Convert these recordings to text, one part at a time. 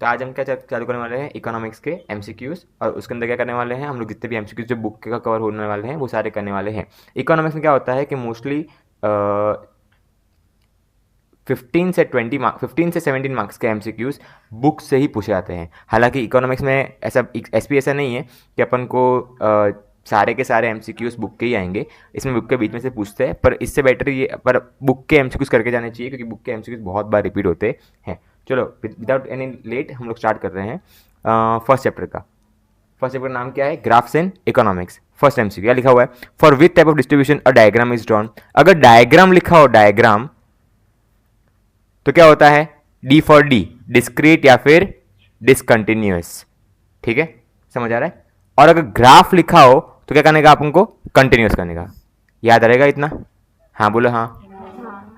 तो आज हम क्या चालू करने वाले हैं, इकोनॉमिक्स के एमसीक्यूज, और उसके अंदर क्या करने वाले हैं हम लोग, जितने भी एमसीक्यूज जो बुक का कवर होने वाले हैं वो सारे करने वाले हैं। इकोनॉमिक्स में क्या होता है कि मोस्टली 15 से 17 मार्क्स के एमसीक्यूज बुक से ही पूछे जाते हैं। हालांकि इकोनॉमिक्स में ऐसा एसपी ऐसा नहीं है कि अपन को सारे के सारे एमसीक्यूज बुक के ही आएंगे, इसमें बुक के बीच में से पूछते हैं, पर इससे बेटर ये पर बुक के एमसीक्यूज करके जाने चाहिए, क्योंकि बुक के एमसीक्यूज बहुत बार रिपीट होते हैं। चलो विदाउट एनी लेट हम लोग स्टार्ट कर रहे हैं फर्स्ट चैप्टर का। फर्स्ट चैप्टर का नाम क्या है, graphs in economics. First MCQ क्या लिखा हुआ है, for which type of distribution a diagram is drawn. अगर डायग्राम लिखा हो, डायग्राम, तो क्या होता है, डी फॉर डी, डिस्क्रीट या फिर डिसकंटिन्यूअस। ठीक है, समझ आ रहा है। और अगर ग्राफ लिखा हो तो क्या करने का, आप उनको कंटिन्यूअस करने का। याद रहेगा इतना? हाँ बोलो हाँ।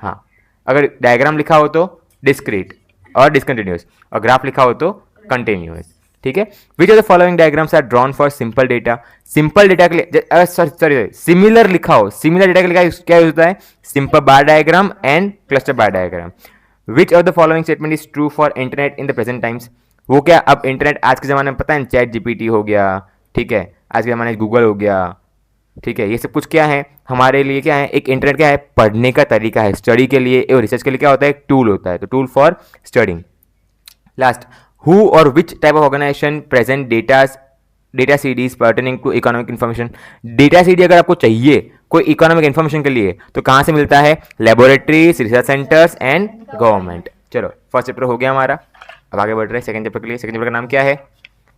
हाँ, अगर डायग्राम लिखा हो तो डिस्क्रीट और डिसकंटिन्यूअस, और ग्राफ लिखा हो तो कंटिन्यूअस। ठीक है, which of the following diagrams are drawn for simple data. Simple data के लिए, सॉरी, सिमिलर लिखा हो, सिमिलर डेटा के लिए क्या यूज होता है, simple bar diagram and cluster bar diagram. Which of the following statement is true for internet in the present times. वो क्या, अब इंटरनेट आज के ज़माने में पता है, चैट जीपीटी हो गया, ठीक है, आज के ज़माने में गूगल हो गया, ठीक है, ये सब कुछ क्या है हमारे लिए, क्या है, एक इंटरनेट क्या है, पढ़ने का तरीका है, स्टडी के लिए और रिसर्च के लिए क्या होता है, एक टूल होता है, तो tool for studying. Last, who और which type of organization present data CDs pertaining to economic information. Data CD अगर आपको चाहिए कोई इकोनॉमिक इन्फॉर्मेशन के लिए तो कहाँ से मिलता है, laboratories, research centres and government. चलो फर्स्ट चैप्टर हो गया हमारा, अब आगे बढ़ रहे हैं सेकंड चैप्टर के लिए। सेकंड चैप्टर का नाम क्या है,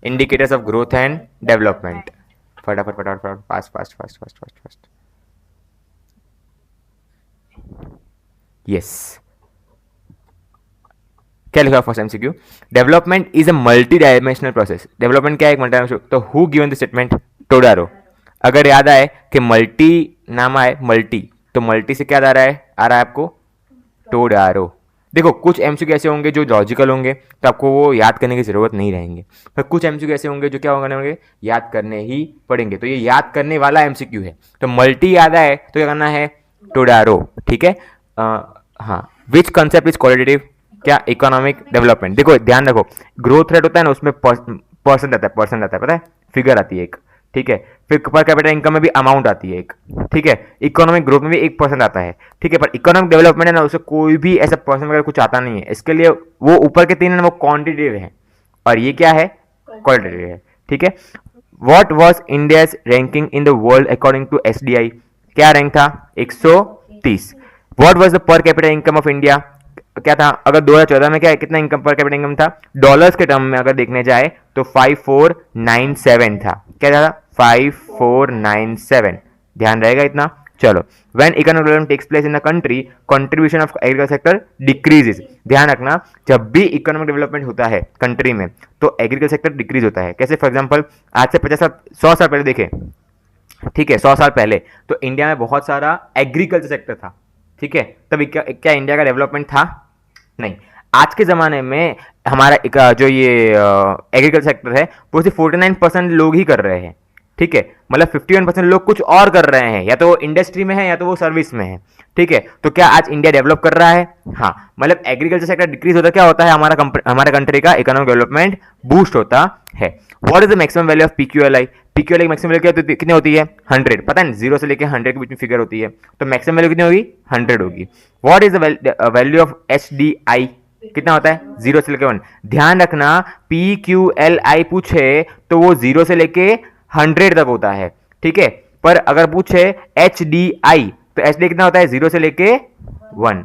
indicators of growth and development. फटाफट फटाफट फटाफट, fast fast fast fast fast fast, yes. क्या लिखा first MCQ, development is a multi dimensional process. Development क्या है, एक मल्टी डायमेंशनल, तो हु गिवन द स्टेटमेंट, टोडारो। अगर याद आए कि मल्टी नाम आए, मल्टी, तो मल्टी से क्या आ रहा है आपको, टोडारो। देखो कुछ एमसीक्यू ऐसे होंगे जो लॉजिकल होंगे तो आपको वो याद करने की जरूरत नहीं रहेंगे, पर कुछ एमसीक्यू ऐसे होंगे जो क्या होंगे, याद करने ही पड़ेंगे, तो ये याद करने वाला एमसीक्यू है। तो मल्टी याद आए तो क्या करना है, टोडारो। ठीक है, हाँ, विच कंसेप्ट इज क्वालिटेटिव, क्या, इकोनॉमिक डेवलपमेंट। देखो ध्यान रखो, ग्रोथ रेट होता है ना, उसमें परसेंट आता है, परसेंट आता है, पता है, फिगर आती है एक, ठीक है, फिर पर कैपिटल इनकम में भी अमाउंट आती है एक, ठीक है, इकोनॉमिक ग्रोथ में भी 1% आता है, ठीक है, पर इकोनॉमिक डेवलपमेंट है ना, उससे कोई भी ऐसा परसेंट वगैरह कुछ आता नहीं है। इसके लिए वो ऊपर के तीन है ना, वो क्वांटिटेटिव है, और ये क्या है, क्वालिटेटिव है। ठीक है, what was India's ranking in the world according to SDI. क्या रैंक था, 130। What was the per capita income of India, क्या था, अगर 2014 में क्या है, कितना इनकम पर कैपिटल इनकम था, डॉलर्स के टर्म में अगर देखने जाए तो 5497 था। क्या था, 5497, ध्यान रहेगा इतना। चलो, when economic development takes place in the country, contribution of agriculture sector decreases. ध्यान रखना, जब भी इकोनॉमिक डेवलपमेंट होता है कंट्री में तो एग्रीकल्चर सेक्टर डिक्रीज होता है। कैसे, फॉर एग्जांपल आज से 50 साल 100 साल पहले देखें, ठीक है, 100 साल पहले तो इंडिया में बहुत सारा एग्रीकल्चर सेक्टर था, ठीक है, तब क्या इंडिया का डेवलपमेंट था, नहीं। आज के ज़माने में हमारा जो ये एग्रीकल्चर सेक्टर है वो सिर्फ 49% लोग ही कर रहे हैं, ठीक है, मतलब 51% लोग कुछ और कर रहे हैं, या तो वो इंडस्ट्री में है या तो वो सर्विस में है, ठीक है। तो क्या आज इंडिया डेवलप कर रहा है, हाँ, मतलब एग्रीकल्चर सेक्टर डिक्रीज होता क्या होता है, हमारा कंट्री का इकोनॉमिक डेवलपमेंट बूस्ट होता है। What is the maximum value of PQLI. PQLI maximum value कितनी होती है, 100, पता है, 0 से लेकर 100 के बीच में फिगर होती है, तो मैक्सिमम वैल्यू कितनी होगी, 100 होगी। What is the value of HDI, कितना होता है, 0 से लेकर 1। ध्यान रखना, पी क्यू एल आई पूछे तो वो 0 से लेके 100 तक होता है, ठीक है, पर अगर पूछे एच डी आई तो एच डी कितना होता है, 0 से लेके 1।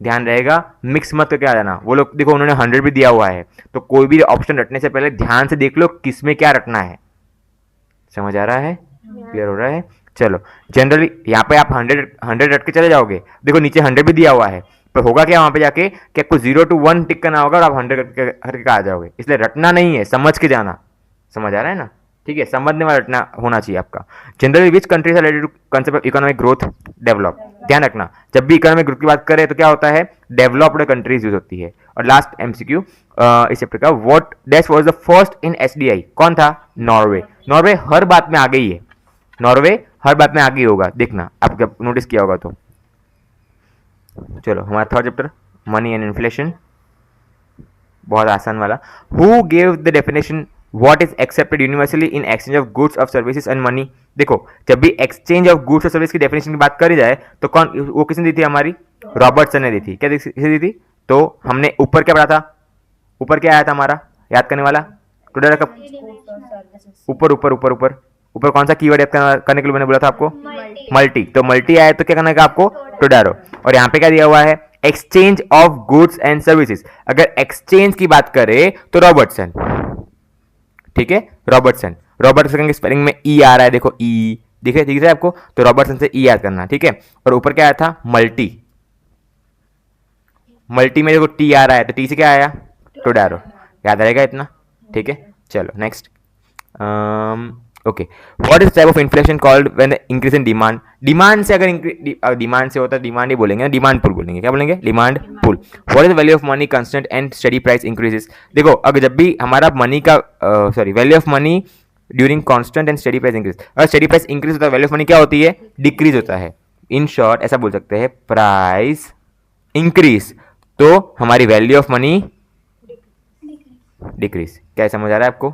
ध्यान रहेगा, मिक्स मत करके आ जाना। वो लोग देखो उन्होंने 100 भी दिया हुआ है, तो कोई भी ऑप्शन रटने से पहले ध्यान से देख लो किसमें क्या रटना है। समझ आ रहा है, क्लियर हो रहा है। चलो, जनरली यहाँ पे आप 100 रट के चले जाओगे, देखो नीचे 100 भी दिया हुआ है, पर होगा क्या वहां पे जाके कि आपको 0 to 1 टिक करना होगा और आप 100 करके आ जाओगे, इसलिए रटना नहीं है, समझ के जाना। समझ आ रहा है ना, ठीक है, समझने वाला रटना होना चाहिए आपका। Generally which countries are related to concept of economic growth develop. ध्यान रखना, जब भी इकोनॉमिक ग्रोथ की बात करें तो क्या होता है, डेवलप्ड कंट्रीज यूज होती है। और लास्ट एमसीक्यू इस चैप्टर का, what dash was the first in SDI, कौन था, नॉर्वे। नॉर्वे हर बात में आगे ही है, नॉर्वे हर बात में आगे ही होगा, देखना आप जब नोटिस किया होगा तो। चलो हमारा third chapter, money and inflation. बहुत आसान वाला। Who gave the definition what is accepted universally in exchange of goods of services and money. देखो जब भी एक्सचेंज ऑफ गुड्स और सर्विस की डेफिनेशन की बात करी जाए तो कौन, वो किसने दी थी, हमारी रॉबर्टसन ने दी थी। क्या किसने दी थी? तो हमने ऊपर क्या पढ़ा था, ऊपर क्या आया था हमारा याद करने वाला, टुडे का ऊपर ऊपर ऊपर ऊपर ऊपर कौन सा कीवर्ड याद करने के लिए मैंने बोला था आपको, मल्टी। तो मल्टी आया तो क्या करना है आपको, टुडारो। और यहाँ पे क्या दिया हुआ है, exchange of goods and services. अगर एक्सचेंज की बात करें तो रॉबर्टसन, ठीक है, रॉबर्टसन। रॉबर्टसन के स्पेलिंग में ई आ रहा है, देखो ई, दिख रहा है आपको, तो रॉबर्टसन से ई याद करना, ठीक है। और ऊपर क्या आया था, मल्टी। मल्टी में देखो टी आ रहा है, तो टी से क्या आया, टुडारो। याद रहेगा इतना, ठीक है। चलो next, okay. What is type of inflation called when the increase in demand. Demand से अगर डिमांड से होता है, डिमांड ही बोलेंगे, डिमांड पुल बोलेंगे, क्या बोलेंगे, demand pull. What is the value of money constant and steady price increases. देखो अगर जब भी हमारा मनी का sorry value of money during constant and steady price increase, अगर स्टडी प्राइस इंक्रीज होता है, वैल्यू ऑफ मनी क्या होती है, डिक्रीज होता है। इन शॉर्ट ऐसा बोल सकते हैं, प्राइस इंक्रीज तो हमारी वैल्यू ऑफ मनी डिक्रीज। क्या समझ आ रहा है आपको,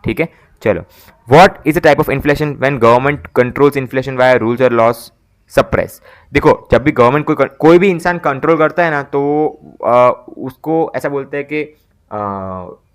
ठीक है। चलो, what is the type of inflation when government controls inflation via rules और लॉस सप्रेस। देखो जब भी गवर्नमेंट कोई भी इंसान कंट्रोल करता है ना, तो उसको ऐसा बोलते हैं कि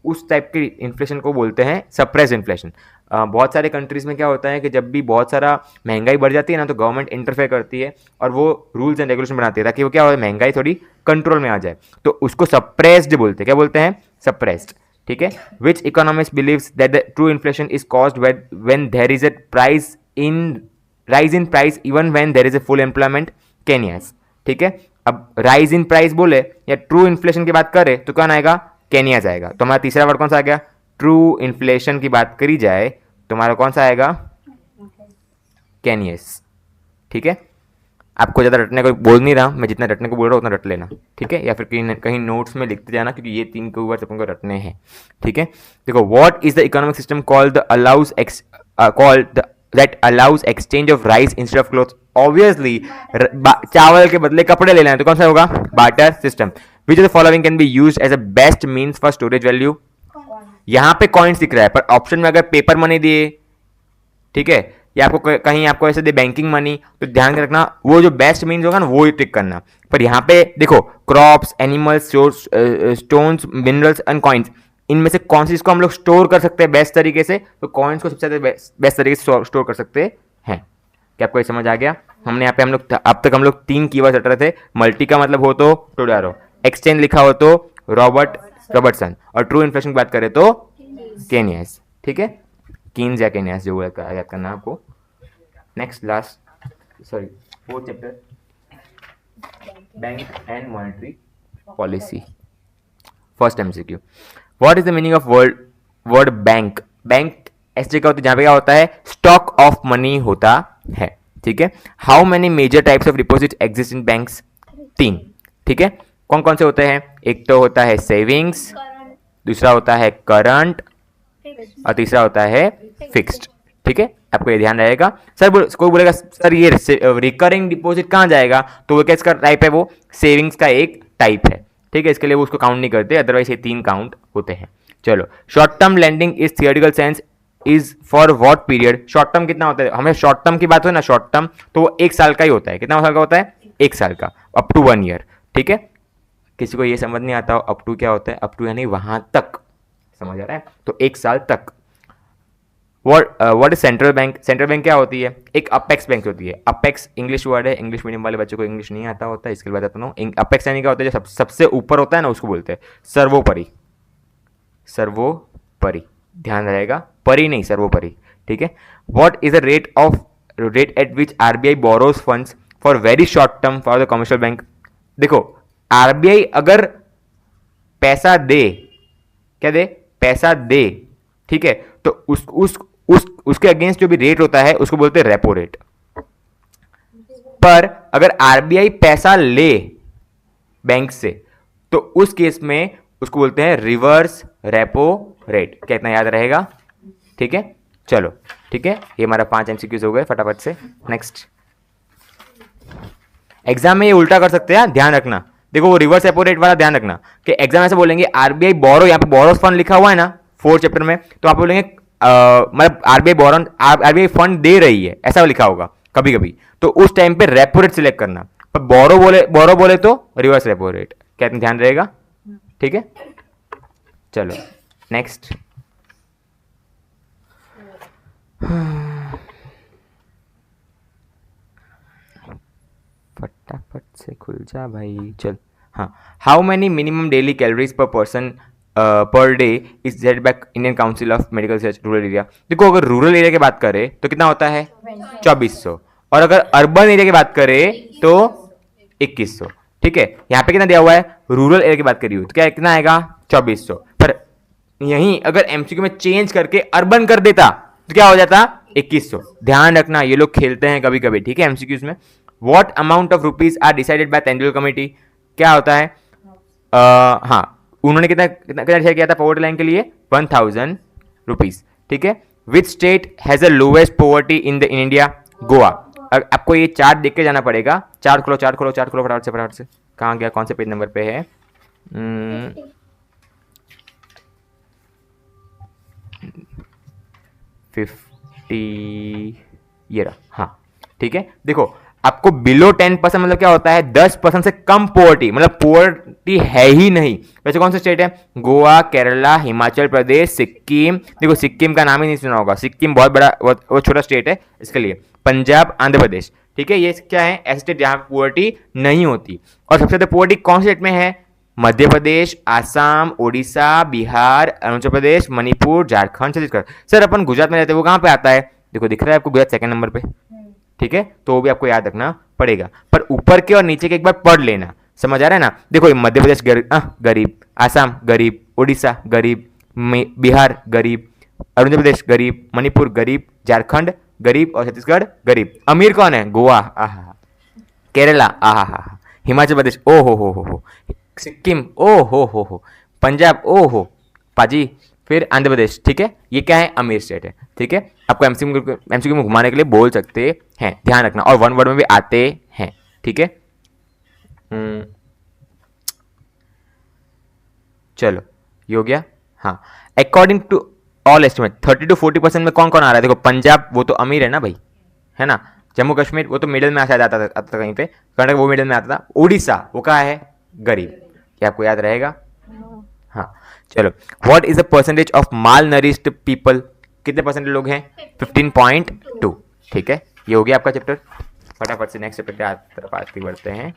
उस टाइप के इन्फ्लेशन को बोलते हैं सप्रेस इन्फ्लेशन। बहुत सारे कंट्रीज में क्या होता है कि जब भी बहुत सारा महंगाई बढ़ जाती है ना, तो गवर्नमेंट इंटरफेयर करती है और वो रूल्स एंड रेगुलेशन बनाती है ताकि वो क्या हो, महंगाई थोड़ी कंट्रोल में आ जाए। तो उसको सप्रेस्ड बोलते हैं, क्या बोलते हैं, सप्रेस्ड, ठीक है। Which economist believes that the true inflation is caused when there is a rise in price even when there is a full employment, Keynesians, ठीक है। अब राइज इन प्राइस बोले या ट्रू इन्फ्लेशन की बात करें तो कौन आएगा, केनिया जाएगा। तो हमारा तीसरा वर्ड कौन सा आ गया, ट्रू इन्फ्लेशन की बात करी जाए तो हमारा कौन सा आएगा, केनियस, ठीक है। आपको ज़्यादा रटने को बोल नहीं रहा मैं, जितना रटने को बोल रहा हूँ उतना रट लेना, ठीक है, या फिर कहीं कहीं नोट्स में लिखते जाना, क्योंकि ये 3 के ऊपर अपन को रटने हैं, ठीक है। देखो, what is the economic system called the allows that allows exchange of rice instead of cloth. Obviously चावल के बदले कपड़े लेना है तो कौन सा होगा, barter system. Which of the following can be used as a best means for storage value. यहाँ पे कॉइन्स दिख रहा है, पर ऑप्शन में अगर पेपर मनी दिए, ठीक है, या आपको कहीं आपको ऐसे दे बैंकिंग मनी, तो ध्यान रखना वो जो बेस्ट मीन्स होगा ना वो ही टिक करना। पर यहाँ पे देखो crops, animals, stones, minerals and coins, इनमें से कौन सी इसको हम लोग स्टोर कर सकते हैं बेस्ट तरीके से, तो कॉइन्स को सबसे ज्यादा बेस्ट तरीके से स्टोर कर सकते हैं। क्या आपको ये समझ आ गया। हमने यहाँ पे अब तक हम लोग 3 कीवर्ड रट रहे थे। मल्टी का मतलब हो तो टोडारो, एक्सचेंज लिखा हो तो रॉबर्टसन, और ट्रू इन्फ्लेशन की बात करें तो केनियस, ठीक है, कीन्स या केनियस जो याद करना है आपको। Next last sorry 4th chapter, bank and monetary policy. First MCQ, what is the meaning of word bank. Bank ऐसी जगह होती है जहां पे क्या होता है, स्टॉक ऑफ मनी होता है, ठीक है। How many major types of deposit exist in banks, 3, ठीक है। कौन कौन से होते हैं, एक तो होता है सेविंग्स, दूसरा होता है करंट, और तीसरा होता है फिक्स्ड, ठीक है। आपको ये ध्यान रहेगा। सर कोई बोलेगा सर ये रिकरिंग डिपॉजिट कहाँ जाएगा, तो वो किसका टाइप है, वो सेविंग्स का एक टाइप है, ठीक है। इसके लिए वो उसको काउंट नहीं करते, अदरवाइज ये 3 काउंट होते हैं। चलो, short term lending is theoretical sense is for what period. Short term कितना होता है, हमें शॉर्ट टर्म की बात हो ना, शॉर्ट टर्म तो वो 1 साल का ही होता है। कितना साल का होता है, 1 साल का, अप टू 1 ईयर, ठीक है। किसी को ये समझ नहीं आता हो अप टू क्या होता है, अप टू यानी वहां तक, समझ आ रहा है, तो 1 साल तक। What is central bank. Central bank क्या होती है, एक अपेक्स बैंक होती है। अपेक्स इंग्लिश वर्ड है, इंग्लिश मीडियम वाले बच्चों को इंग्लिश नहीं आता होता है, इसके लिए बताता हूँ। अपेक्स यानी क्या होता है, जो सबसे ऊपर होता है ना, उसको बोलते हैं सर्वोपरि। सर्वोपरि, ध्यान रहेगा, परि नहीं सर्वोपरि, ठीक है। What is the rate at which RBI borrows funds for very short term for the commercial bank. देखो आरबीआई अगर पैसा दे, क्या दे, पैसा दे, ठीक है, तो उसके अगेंस्ट जो भी रेट होता है उसको बोलते हैं रेपो रेट। पर अगर आरबीआई पैसा ले बैंक से तो उस केस में उसको बोलते हैं रिवर्स रेपो रेट। क्या इतना याद रहेगा, ठीक है। चलो ठीक है, ये हमारा 5 एमसीक्यूज हो गए फटाफट से। नेक्स्ट, एग्जाम में ये उल्टा कर सकते हैं, ध्यान रखना। देखो वो रिवर्स रेपो रेट वाला ध्यान रखना कि एग्जाम ऐसे बोलेंगे आरबीआई बोरो, यहाँ पे बोरोस फंड लिखा हुआ है ना 4th चैप्टर में, तो आप बोलेंगे मतलब आरबीआई फंड दे रही है, ऐसा लिखा होगा कभी कभी, तो उस टाइम पे रेपो रेट सिलेक्ट करना। पर बोरो बोले तो रिवर्स रेपो रेट, क्या ध्यान रहेगा? ठीक है, चलो नेक्स्ट। फटाफट से खुल जा भाई, चल। हाँ, how many minimum daily calories पर person per day is set by Indian council of medical research rural area. देखो अगर रूरल एरिया की बात करें तो कितना होता है 2400, और अगर अर्बन एरिया की बात करें तो 2100। ठीक है, यहाँ पे कितना दिया हुआ है, रूरल एरिया की बात करी हुई तो क्या कितना आएगा 2400, पर यहीं अगर एमसीक्यू में चेंज करके अर्बन कर देता तो क्या हो जाता 2100। ध्यान रखना, ये लोग खेलते हैं कभी कभी, ठीक है, एमसीक्यूज में। What amount of rupees are decided by Tendulkar committee, क्या होता है? हाँ, उन्होंने कितना कितना डिसाइड किया था पॉवर्टी लाइन के लिए 1000 रुपीज। ठीक है, which state has the lowest poverty in India? Goa. आपको ये चार्ट देख के जाना पड़ेगा, चार्ट खोलो फटाफट से, कहाँ गया, कौन से पेज नंबर पे है? 50, ये रहा। हाँ ठीक है, देखो आपको बिलो 10% मतलब क्या होता है 10% से कम पोवर्टी, मतलब पोवर्टी है ही नहीं। वैसे कौन सा स्टेट है? गोवा, केरला, हिमाचल प्रदेश, सिक्किम। देखो सिक्किम का नाम ही नहीं सुना होगा, सिक्किम बहुत बड़ा, वो छोटा स्टेट है इसके लिए। पंजाब, आंध्र प्रदेश। ठीक है, ये क्या है ऐसे स्टेट जहां पोवर्टी नहीं होती। और सबसे ज्यादा पोवर्टी कौन से स्टेट में है? मध्य प्रदेश, आसाम, ओडिशा, बिहार, अरुणाचल प्रदेश, मणिपुर, झारखंड, छत्तीसगढ़। सर अपन गुजरात में रहते हैं, वो कहाँ पे आता है? देखो दिख रहा है आपको, गुजरात 2nd नंबर पे। ठीक है, तो वो भी आपको याद रखना पड़ेगा, पर ऊपर के और नीचे के एक बार पढ़ लेना, समझ आ रहा है ना? देखो मध्य प्रदेश गरीब, आसाम गरीब, ओडिशा गरीब, बिहार गरीब, अरुणाचल प्रदेश गरीब, मणिपुर गरीब, झारखंड गरीब और छत्तीसगढ़ गरीब। अमीर कौन है? गोवा, आहा, केरला, आहा, हिमाचल प्रदेश, ओ हो, सिक्किम, ओ हो, पंजाब, ओ हो पाजी, फिर आंध्र प्रदेश। ठीक है, ये क्या है? अमीर स्टेट है। ठीक है, आपको एमसीक्यू में घुमाने के लिए बोल सकते हैं, ध्यान रखना, और 1 वर्ड में भी आते हैं। ठीक है, चलो ये हो गया। हाँ, according to all estimate 30 to 40% में कौन कौन आ रहा है? देखो पंजाब वो तो अमीर है ना भाई, है ना? जम्मू कश्मीर वो तो मिडिल में शायद आता था कहीं पे, कर्नाटक वो मिडिल में आता था, उड़ीसा वो कहाँ है? गरीब। क्या आपको याद रहेगा? हाँ चलो, what is the percentage of mall nourished people? कितने परसेंटेज लोग हैं? 15.2। ठीक है, ये हो गया आपका चैप्टर। फटाफट से नेक्स्ट चैप्टर की तरफ आगे बढ़ते हैं,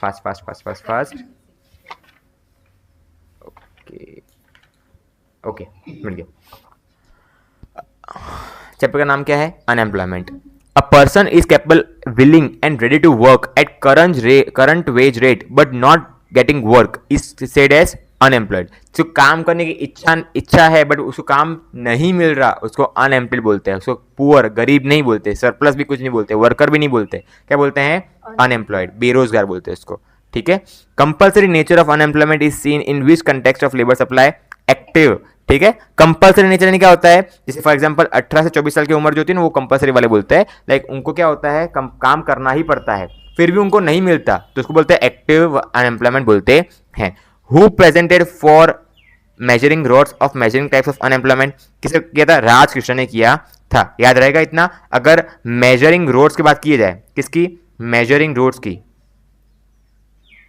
फास्ट। ओके मिल गया। चैप्टर का नाम क्या है? Unemployment. A person is capable, willing and ready to work at current wage rate but not getting work is said as unemployed. जो काम करने की इच्छा है बट उसको काम नहीं मिल रहा, उसको अनएम्प्लॉयड बोलते हैं। उसको पुअर, गरीब नहीं बोलते, सरप्लस भी कुछ नहीं बोलते, वर्कर भी नहीं बोलते, क्या बोलते हैं? अनएम्प्लॉयड, बेरोजगार बोलते हैं उसको। ठीक है, compulsory nature of unemployment is seen in which context of labour supply? Active. ठीक है, कंपल्सरी नेचर यानी क्या होता है? जैसे फॉर एग्जांपल 18 से 24 साल की उम्र जो होती है ना, वो कंपल्सरी वाले बोलते हैं, लाइक उनको क्या होता है काम करना ही पड़ता है, फिर भी उनको नहीं मिलता तो उसको बोलते हैं एक्टिव अनएम्प्लॉयमेंट बोलते हैं। Who presented for measuring roads of measuring types of unemployment? किसे किया था? राजकृष्ण ने किया था, याद रहेगा इतना। अगर मेजरिंग रोड्स की बात की जाए, किसकी? मेजरिंग रोड्स की,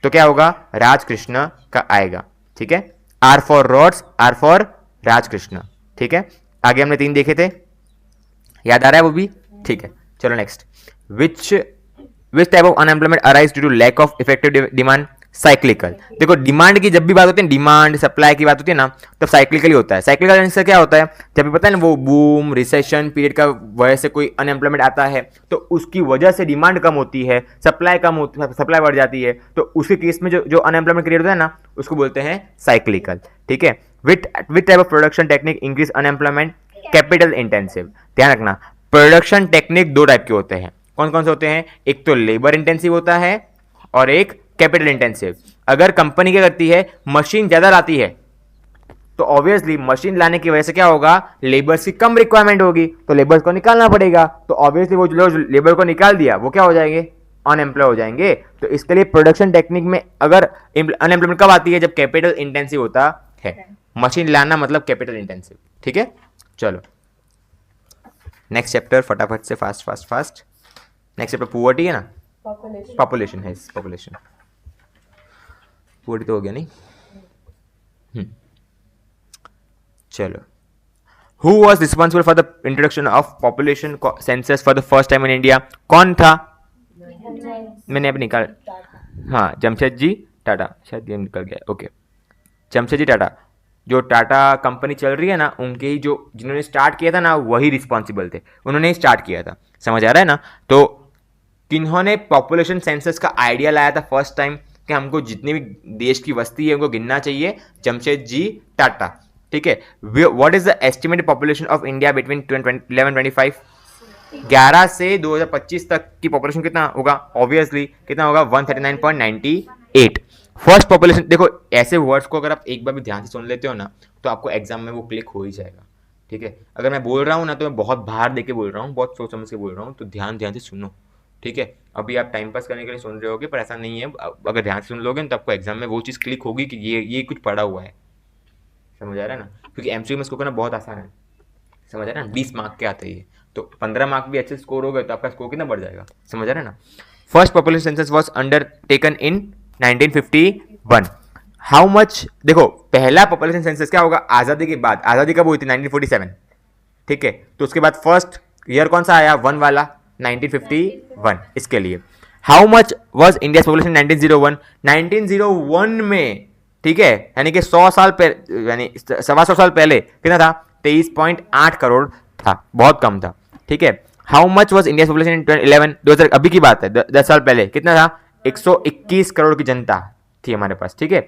तो क्या होगा? राजकृष्ण का आएगा। ठीक है, R for roads, R for Rajkrishna. ठीक है, आगे हमने 3 देखे थे, याद आ रहा है वो भी? ठीक है, चलो next. Which type of unemployment arise due to lack of effective demand? Cyclical. देखो डिमांड की जब भी बात होती है, डिमांड सप्लाई की बात होती है ना, तब साइक्लिकली होता है। साइक्लिकल आंसर क्या होता है? जब भी पता है ना, वो बूम रिसेशन पीरियड का वजह से कोई अनएम्प्लॉयमेंट आता है तो उसकी वजह से डिमांड कम होती है, सप्लाई कम होती है, सप्लाई बढ़ जाती है, तो उसके केस में जो अनएम्प्लॉयमेंट क्रिएट होता है ना, उसको बोलते हैं साइक्लिकल। ठीक है, with type of production technique increase unemployment? Capital intensive. ध्यान रखना, प्रोडक्शन टेक्निक 2 टाइप के होते हैं। कौन कौन से होते हैं? एक तो लेबर इंटेंसिव होता है और एक कैपिटल इंटेंसिव। अगर कंपनी क्या करती है, मशीन ज्यादा लाती है, तो ऑब्वियसली मशीन लाने की वजह से क्या होगा? लेबर्स की कम रिक्वायरमेंट होगी, तो लेबर्स को निकालना पड़ेगा, तो ऑब्वियसली वो जो लेबर को निकाल दिया वो क्या हो जाएंगे? अनएम्प्लॉय हो जाएंगे। तो इसके लिए प्रोडक्शन टेक्निक में अगर अनएम्प्लॉयमेंट कब आती है, जब कैपिटल इंटेंसिव होता है। मशीन लाना मतलब कैपिटल इंटेंसिव, ठीक है। चलो नेक्स्ट चैप्टर फटाफट से, fast fast fast. Next chapter poverty है ना, पॉपुलेशन है, पॉपुलेशन पुअर्टी तो हो गया नहीं। चलो, who was responsible for the introduction of population census for the first time in India? कौन था? मैंने अब निकाल, हाँ जमशेदजी टाटा, शायद ये निकल गया, ओके। जमशेदजी टाटा, जो टाटा कंपनी चल रही है ना, उनके ही जो जिन्होंने स्टार्ट किया था ना, वही रिस्पॉन्सिबल थे, उन्होंने ही स्टार्ट किया था। समझ आ रहा है ना? तो किन्होंने पॉपुलेशन सेंसस का आइडिया लाया था फर्स्ट टाइम कि हमको जितनी भी देश की वस्ती है उनको गिनना चाहिए? जमशेदजी टाटा, ठीक है। What is the estimated population of India between 1125? 11 से 2025 तक की पॉपुलेशन कितना होगा? ऑब्वियसली कितना होगा? 139.98। फर्स्ट पॉपुलेशन, देखो ऐसे वर्ड्स को अगर आप एक बार भी ध्यान से सुन लेते हो ना, तो आपको एग्जाम में वो क्लिक हो ही जाएगा, ठीक है। अगर मैं बोल रहा हूँ ना, तो मैं बहुत बाहर देके बोल रहा हूँ, बहुत सोच समझ के बोल रहा हूँ, तो ध्यान ध्यान से सुनो, ठीक है। अभी आप टाइम पास करने के लिए सुन रहे होगे, पर ऐसा नहीं है। अगर ध्यान से सुन लोगे तो आपको एग्जाम में वो चीज़ क्लिक होगी कि ये कुछ पड़ा हुआ है। समझ आ रहा है ना? क्योंकि एमसीक्यू में इसको करना बहुत आसान है। समझ आ रहा है ना? 20 मार्क के आते हैं, तो 15 मार्क भी अच्छे स्कोर हो गए तो आपका स्कोर कितना बढ़ जाएगा। समझ आ रहा है ना? First population census was undertaken in 1951। How much, देखो पहला पॉपुलेशन सेंसस क्या होगा? आज़ादी के बाद। आज़ादी कब हुई थी? 1947, ठीक है। तो उसके बाद फर्स्ट ईयर कौन सा आया? 1 वाला, 1951। इसके लिए how much was India population 1901? 1901 में, ठीक है, यानी कि 100 साल पहले, यानी 125 साल पहले कितना था? 23.8 करोड़ था, बहुत कम था, ठीक है। How much was India population in 2011? 2000, अभी की बात है, 10 साल पहले कितना था? 121 करोड़ की जनता थी हमारे पास, ठीक है।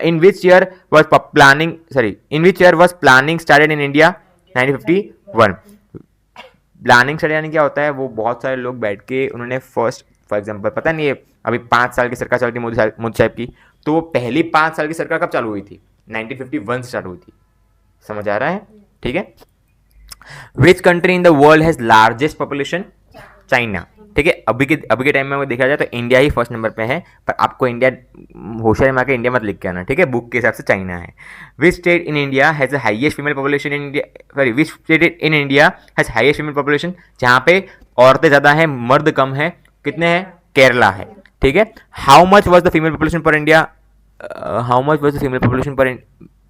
In which year was planning, sorry, in which year was planning started in India? 1951। Planning start यानी क्या होता है? वो बहुत सारे लोग बैठ के उन्होंने फर्स्ट, फॉर एग्जाम्पल, पता नहीं है अभी 5 साल की सरकार चल रही मोदी साहब की, तो वो पहली 5 साल की सरकार कब चालू हुई थी? 1951 से स्टार्ट हुई थी। समझ आ रहा है? ठीक है। Which country in the world has largest population? China, ठीक है। अभी के टाइम में देखा जाए तो इंडिया ही फर्स्ट नंबर पे है, पर आपको इंडिया होशियारी मार के इंडिया मत लिख के आना, ठीक है। बुक के हिसाब से चाइना है। Which state in India has the highest female population in India? Sorry, which state in India has highest female population? जहाँ पे औरतें ज़्यादा हैं, मर्द कम है, कितने हैं? केरला है, ठीक है। How much was the female population per India? How much was the female population per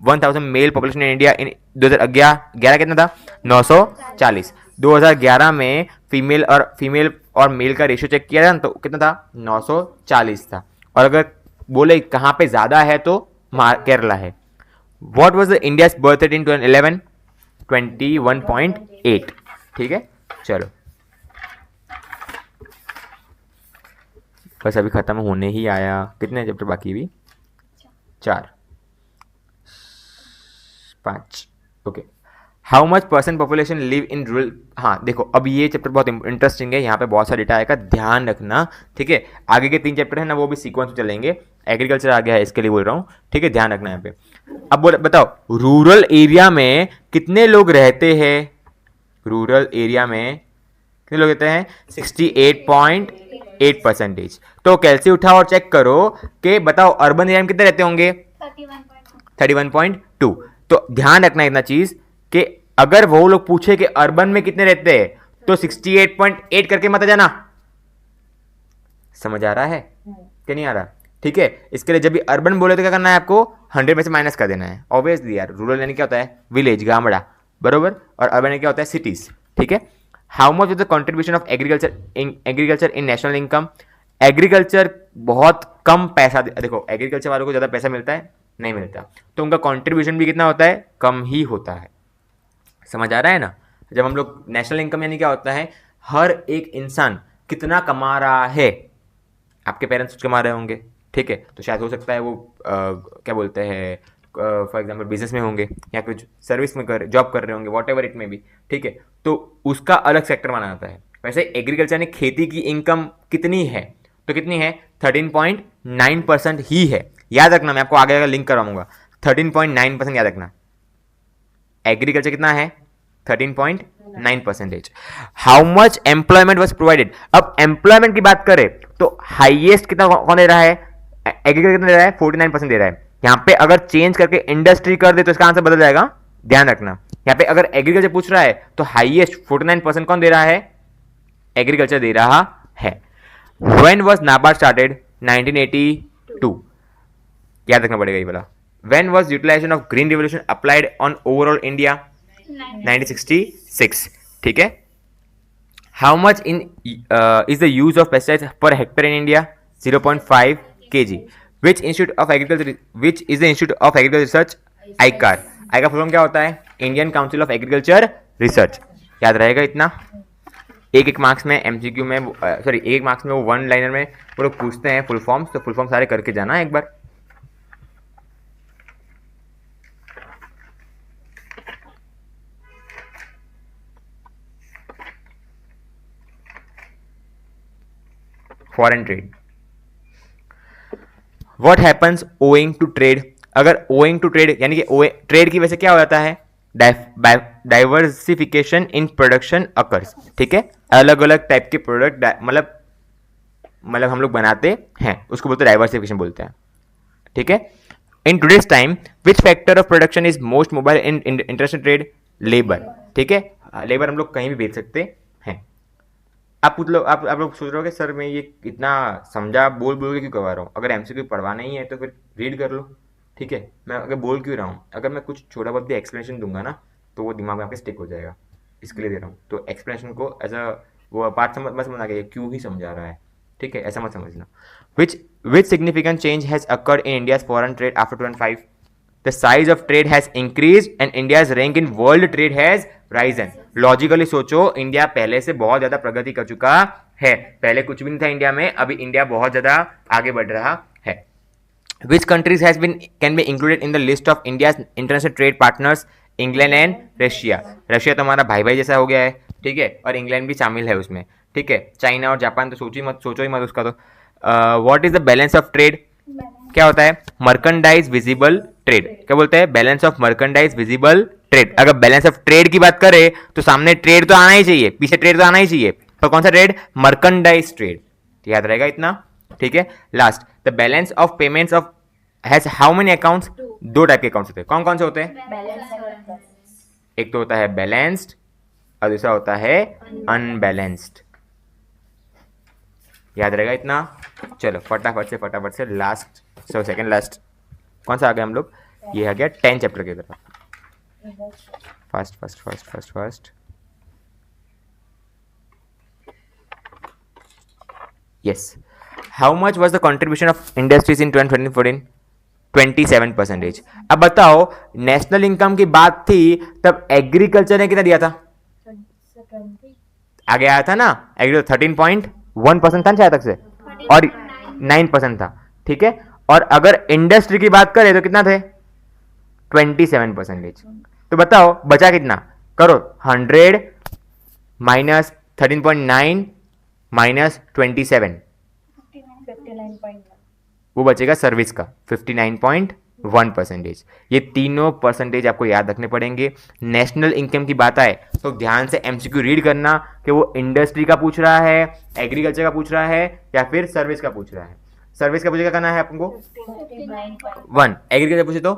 1000 male population in India in 2011 कितना था? 940। 2011 में फीमेल और मेल का रेशियो चेक किया था तो कितना था? 940 था। और अगर बोले कहाँ पे ज़्यादा है तो केरला है। What was the India's birth rate in 2011? 21.8, ठीक है। चलो बस अभी खत्म होने ही आया। कितने चैप्टर बाकी? भी 4 5, okay. How much percent population live in rural? हाँ देखो, अब ये चैप्टर बहुत इंटरेस्टिंग है, यहाँ पे बहुत सारा डेटा आएगा, ध्यान रखना, ठीक है। आगे के 3 चैप्टर है ना, वो भी सीक्वेंस में चलेंगे। एग्रीकल्चर आ गया है, इसके लिए बोल रहा हूँ, ठीक है, ध्यान रखना यहाँ पे। अब बताओ रूरल एरिया में कितने लोग रहते हैं? रूरल एरिया में कितने लोग रहते हैं? 68.8%। तो कैलसी उठाओ और चेक करो कि बताओ अर्बन एरिया में कितने रहते होंगे? 31.2। तो ध्यान रखना इतना चीज कि अगर वो लोग पूछे कि अर्बन में कितने रहते हैं तो 68.8 करके मत जाना। समझ आ रहा है कि नहीं आ रहा? ठीक है। इसके लिए जब भी अर्बन बोले तो क्या करना है आपको? 100 में से माइनस कर देना है। ऑब्वियसली यार, रूरल यानी क्या होता है? विलेज, गामड़ा, बरोबर। और अर्बन यानी क्या होता है? सिटीज, ठीक है। How much is the contribution of agriculture in national income? Agriculture बहुत कम पैसा देखो, एग्रीकल्चर वालों को ज़्यादा पैसा मिलता है? नहीं मिलता। तो उनका कंट्रीब्यूशन भी कितना होता है? कम ही होता है। समझ आ रहा है ना? जब हम लोग नेशनल इनकम यानी क्या होता है? हर एक इंसान कितना कमा रहा है। आपके पेरेंट्स कुछ कमा रहे होंगे, ठीक है, तो शायद हो सकता है वो क्या बोलते हैं, फॉर एग्जाम्पल बिजनेस में होंगे या कुछ सर्विस में जॉब कर रहे होंगे, वॉट एवर इट में भी, ठीक है। तो उसका अलग सेक्टर माना जाता है। वैसे एग्रीकल्चर ने खेती की इनकम कितनी है? तो कितनी है? 13.9% ही है। याद रखना, मैं आपको आगे लिंक करवाऊंगा। 13.9% याद रखना। एग्रीकल्चर कितना है? 13.9%. How much employment was provided. अब एम्प्लॉयमेंट की बात करें तो हाईएस्ट कितना कौन दे रहा है, एग्रीकल्चर कितना दे रहा है, 49% दे रहा है. यहाँ पे अगर चेंज करके इंडस्ट्री कर दे तो इसका आंसर बदल जाएगा, ध्यान रखना. यहाँ पे अगर एग्रीकल्चर पूछ रहा है तो हाईएस्ट 49% कौन दे रहा है, एग्रीकल्चर दे रहा है. When was NABARD started, 1982. याद रखना पड़ेगा ये वाला. When was utilization of green revolution applied on overall India, 1966. ठीक है. How much in is the use of pesticides per hectare in India, 0.5 kg. Which Institute of Agriculture, which is the Institute of Agriculture Research, ICAR. ICAR full form क्या होता है, Indian council of agriculture research. याद रहेगा इतना. एक marks में MCQ में, sorry एक मार्क्स में वो वन लाइनर में वो लोग पूछते हैं फुल फॉर्म्स, तो फुल फॉर्म सारे करके जाना एक बार. Foreign trade. What happens owing to trade. अगर owing to trade यानी कि ट्रेड की वजह से क्या हो जाता है, डाइवर्सिफिकेशन इन प्रोडक्शन अकर्स. ठीक है. अलग अलग टाइप के प्रोडक्ट मतलब हम लोग बनाते हैं, उसको बोलते हैं डाइवर्सिफिकेशन बोलते हैं. ठीक है. In today's time which factor of production is most mobile in international trade, labour. ठीक है. लेबर हम लोग कहीं भी बेच सकते हैं. आप लोग सोच रहे हो कि सर मैं ये इतना समझा बोल के क्यों करवा रहा हूँ, अगर एमसीक्यू पढ़वाना ही है तो फिर रीड कर लो. ठीक है. मैं अगर बोल क्यों रहा हूँ, अगर मैं कुछ छोटा बहुत भी एक्सप्लेनेशन दूंगा ना तो वो दिमाग में आपके स्टिक हो जाएगा, इसके लिए दे रहा हूँ. तो एक्सप्लेनेशन को एज अ वो पार्ट मत समझना कि क्यों ही समझा रहा है. ठीक है, ऐसा मत समझना. Which significant change has occurred in India's foreign trade after 2005. The size of trade has increased and India's rank in world trade has risen. Logically सोचो, इंडिया पहले से बहुत ज्यादा प्रगति कर चुका है. पहले कुछ भी नहीं था इंडिया में, अभी इंडिया बहुत ज्यादा आगे बढ़ रहा है. Which countries has been can be included in the list of India's international trade partners? England and Russia. Russia तो हमारा भाई भाई जैसा हो गया है. ठीक है. और इंग्लैंड भी शामिल है उसमें. ठीक है. चाइना और जापान तो सोचो ही मत उसका. तो what is the balance of trade. क्या होता है, मर्कंडाइज विजिबल ट्रेड. क्या बोलते हैं, बैलेंस ऑफ मर्कंडाइज विजिबल ट्रेड. अगर बैलेंस ऑफ ट्रेड की बात करें तो सामने ट्रेड तो आना ही चाहिए, पीछे ट्रेड तो आना ही चाहिए, पर कौन सा ट्रेड, मर्कंडाइज ट्रेड. याद रहेगा इतना. ठीक है. Last, the balance of payments of has how many accounts. दो टाइप के अकाउंट्स होते हैं. कौन कौन से होते हैं, एक तो होता है बैलेंस्ड और दूसरा होता है अनबैलेंस्ड. याद रहेगा इतना. चलो फटाफट से लास्ट सेकंड लास्ट कौन सा आ गया हम लोग, ये आ गया 10 चैप्टर की तरफ. First yes. How much was the contribution of industries इन 2014? 27%. अब बताओ, नेशनल इनकम की बात थी तब एग्रीकल्चर ने कितना दिया था, आगे आया था ना. एग्रीकल्चर 13.1% था शायद तक से, और 9% था. ठीक है. और अगर इंडस्ट्री की बात करें तो कितना थे, 27%. तो बताओ बचा कितना, करो 100 माइनस 13.9 माइनस 27, वो बचेगा सर्विस का 59.1%. ये तीनों परसेंटेज आपको याद रखने पड़ेंगे. नेशनल इनकम की बात आए तो ध्यान से एमसीक्यू रीड करना कि वो इंडस्ट्री का पूछ रहा है, एग्रीकल्चर का पूछ रहा है या फिर सर्विस का पूछ रहा है. सर्विस का पूछेगा करना है आपको 1, एग्रीकल्चर पूछे तो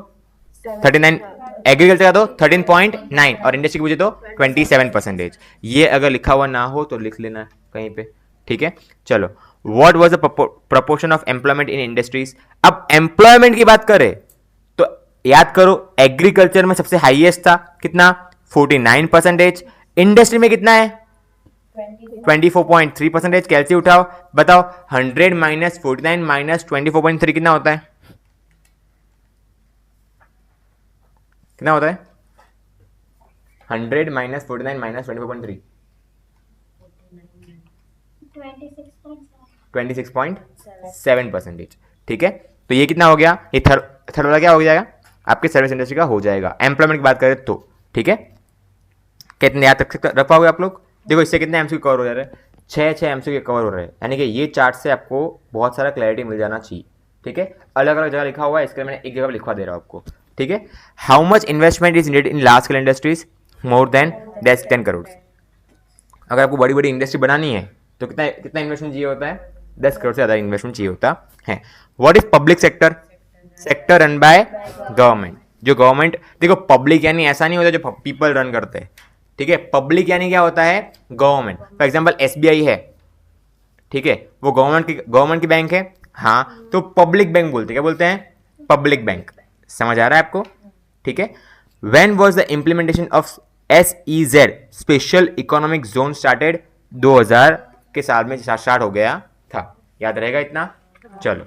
39, एग्रीकल्चर का तो 13.9 और इंडस्ट्री पूछे तो 27%. ये अगर लिखा हुआ ना हो तो लिख लेना कहीं पे. ठीक है. चलो, what was the proportion of employment in industries. अब एम्प्लॉयमेंट की बात करें तो याद करो, एग्रीकल्चर में सबसे हाईएस्ट था कितना, 49%. इंडस्ट्री में कितना है, 24.3%. कैलसी उठाओ, बताओ 100 माइनस 49 माइनस 24.3 कितना होता है, कितना होता है, 100 माइनस 49 माइनस 24.3, 26.7%. ठीक है. तो ये कितना हो गया, ये थर्ड वाला क्या हो जाएगा, आपके सर्विस इंडस्ट्री का हो जाएगा. एम्प्लॉयमेंट की बात करें तो. ठीक है. कितने याद रख पाओगे आप लोग. देखो इससे कितने एमसीक्यू कवर हो जा रहे हैं, 6 एमसीक्यू कवर हो रहे हैं. यानी कि ये चार्ट से आपको बहुत सारा क्लैरिटी मिल जाना चाहिए. ठीक है. अलग अलग जगह लिखा हुआ है, इसके लिए मैंने एक जगह लिखवा दे रहा हूँ आपको. ठीक है. How much investment is needed in large scale industries. More than 10 crore. अगर आपको बड़ी बड़ी इंडस्ट्री बनानी है तो कितना कितना इन्वेस्टमेंट चाहिए होता है? 10 करोड़ से ज़्यादा इन्वेस्टमेंट चाहिए होता है। What is public sector? Sector run by government. जो गवर्नमेंट, देखो पब्लिक यानी ऐसा नहीं होता जो पीपल रन करते हैं, ठीक है। पब्लिक यानी क्या होता है? गवर्नमेंट। फॉर एग्जाम्पल एसबीआई है, ठीक है, वो गवर्नमेंट की बैंक है, हाँ, तो पब्लिक बैंक बोलते हैं। क्या बोलते हैं? Public bank. समझ आ रहा है आपको? ठीक है। When was the implementation of SEZ special economic zone started? 2000 के साल में स्टार्ट हो गया था। याद रहेगा इतना? चलो,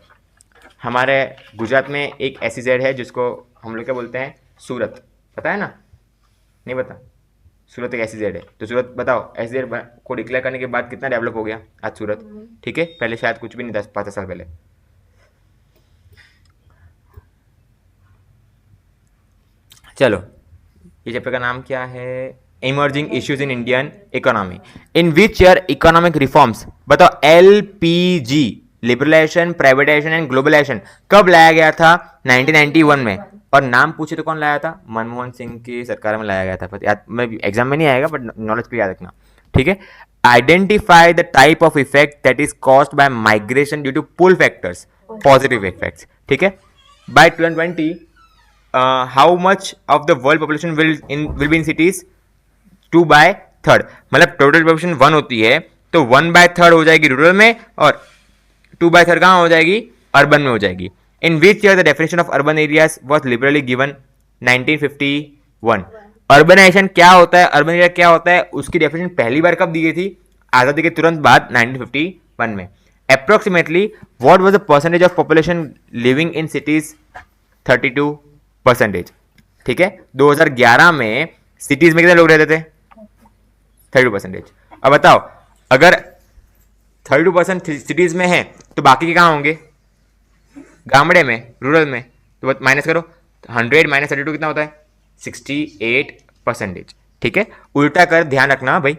हमारे गुजरात में एक SEZ है जिसको हम लोग क्या बोलते हैं? सूरत। पता है ना? नहीं पता? सूरत एक SEZ है। तो सूरत बताओ, SEZ को डिक्लेयर करने के बाद कितना डेवलप हो गया आज सूरत? ठीक है, पहले शायद कुछ भी नहीं था 5 साल पहले। चलो, ये चैप्टर का नाम क्या है? Emerging issues in Indian economy. In which year economic reforms? बताओ। LPG, liberalisation, privatisation and globalisation, कब लाया गया था? 1991 में। और नाम पूछे तो कौन लाया था? मनमोहन सिंह की सरकार में लाया गया था। याद, एग्जाम में नहीं आएगा बट नॉलेज के लिए याद रखना, ठीक है। Identify the type of effect that is caused by migration due to pull factors, positive effects, ठीक है। By 2020 how much of the world population will be in cities? 2/3। मतलब टोटल पॉपुलेशन 1 होती है तो 1/3 हो जाएगी रूरल में और 2/3 कहाँ हो जाएगी? अर्बन में हो जाएगी। In which year the definition of urban areas was liberally given? 1951। Urbanization क्या होता है, अर्बन एरिया क्या होता है, उसकी डेफिनेशन पहली बार कब दी गई थी? आजादी के तुरंत बाद 1951 में। Approximately what was the percentage of population living in cities? 32%, ठीक है। 2011 में सिटीज में कितने लोग रहते थे? 32%। अब बताओ, अगर 32% सिटीज में है तो बाकी के कहाँ होंगे? गामड़े में, रूरल में। तो माइनस करो, 100 माइनस 32 कितना होता है? 68%, ठीक है। उल्टा कर ध्यान रखना भाई।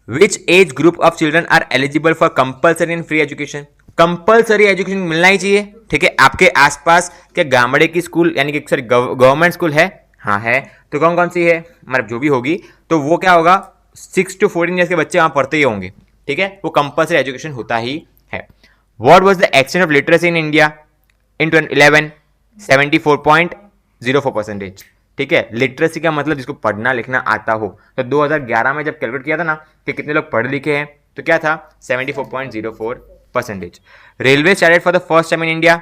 Which age group of children are eligible for compulsory and free education? Compulsory education मिलना ही चाहिए, ठीक है। आपके आसपास के गामड़े की स्कूल यानी कि सॉरी गवर्नमेंट स्कूल है? हाँ है। तो कौन कौन सी है? मतलब जो भी होगी, तो वो क्या होगा? 6 to 14 ईयर्स के बच्चे वहां पढ़ते ही होंगे, ठीक है। वो कंपल्सरी एजुकेशन होता ही है। What was the extent of literacy in India in 2011? 74.04%, ठीक है। लिटरेसी का मतलब जिसको पढ़ना लिखना आता हो। तो 2011 में जब कैलकुलेट किया था ना कि कितने लोग पढ़े लिखे हैं, तो क्या था? 74.04%। Railway started for the first time in India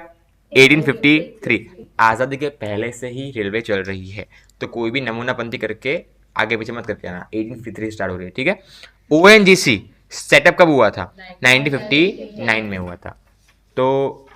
1853। आजादी के पहले से ही रेलवे चल रही है, तो कोई भी नमूनापंथी करके आगे पीछे मत करके आना। 1853 स्टार्ट हो रही है, ठीक है। ONGC सेटअप कब हुआ था? 1959 में हुआ था। तो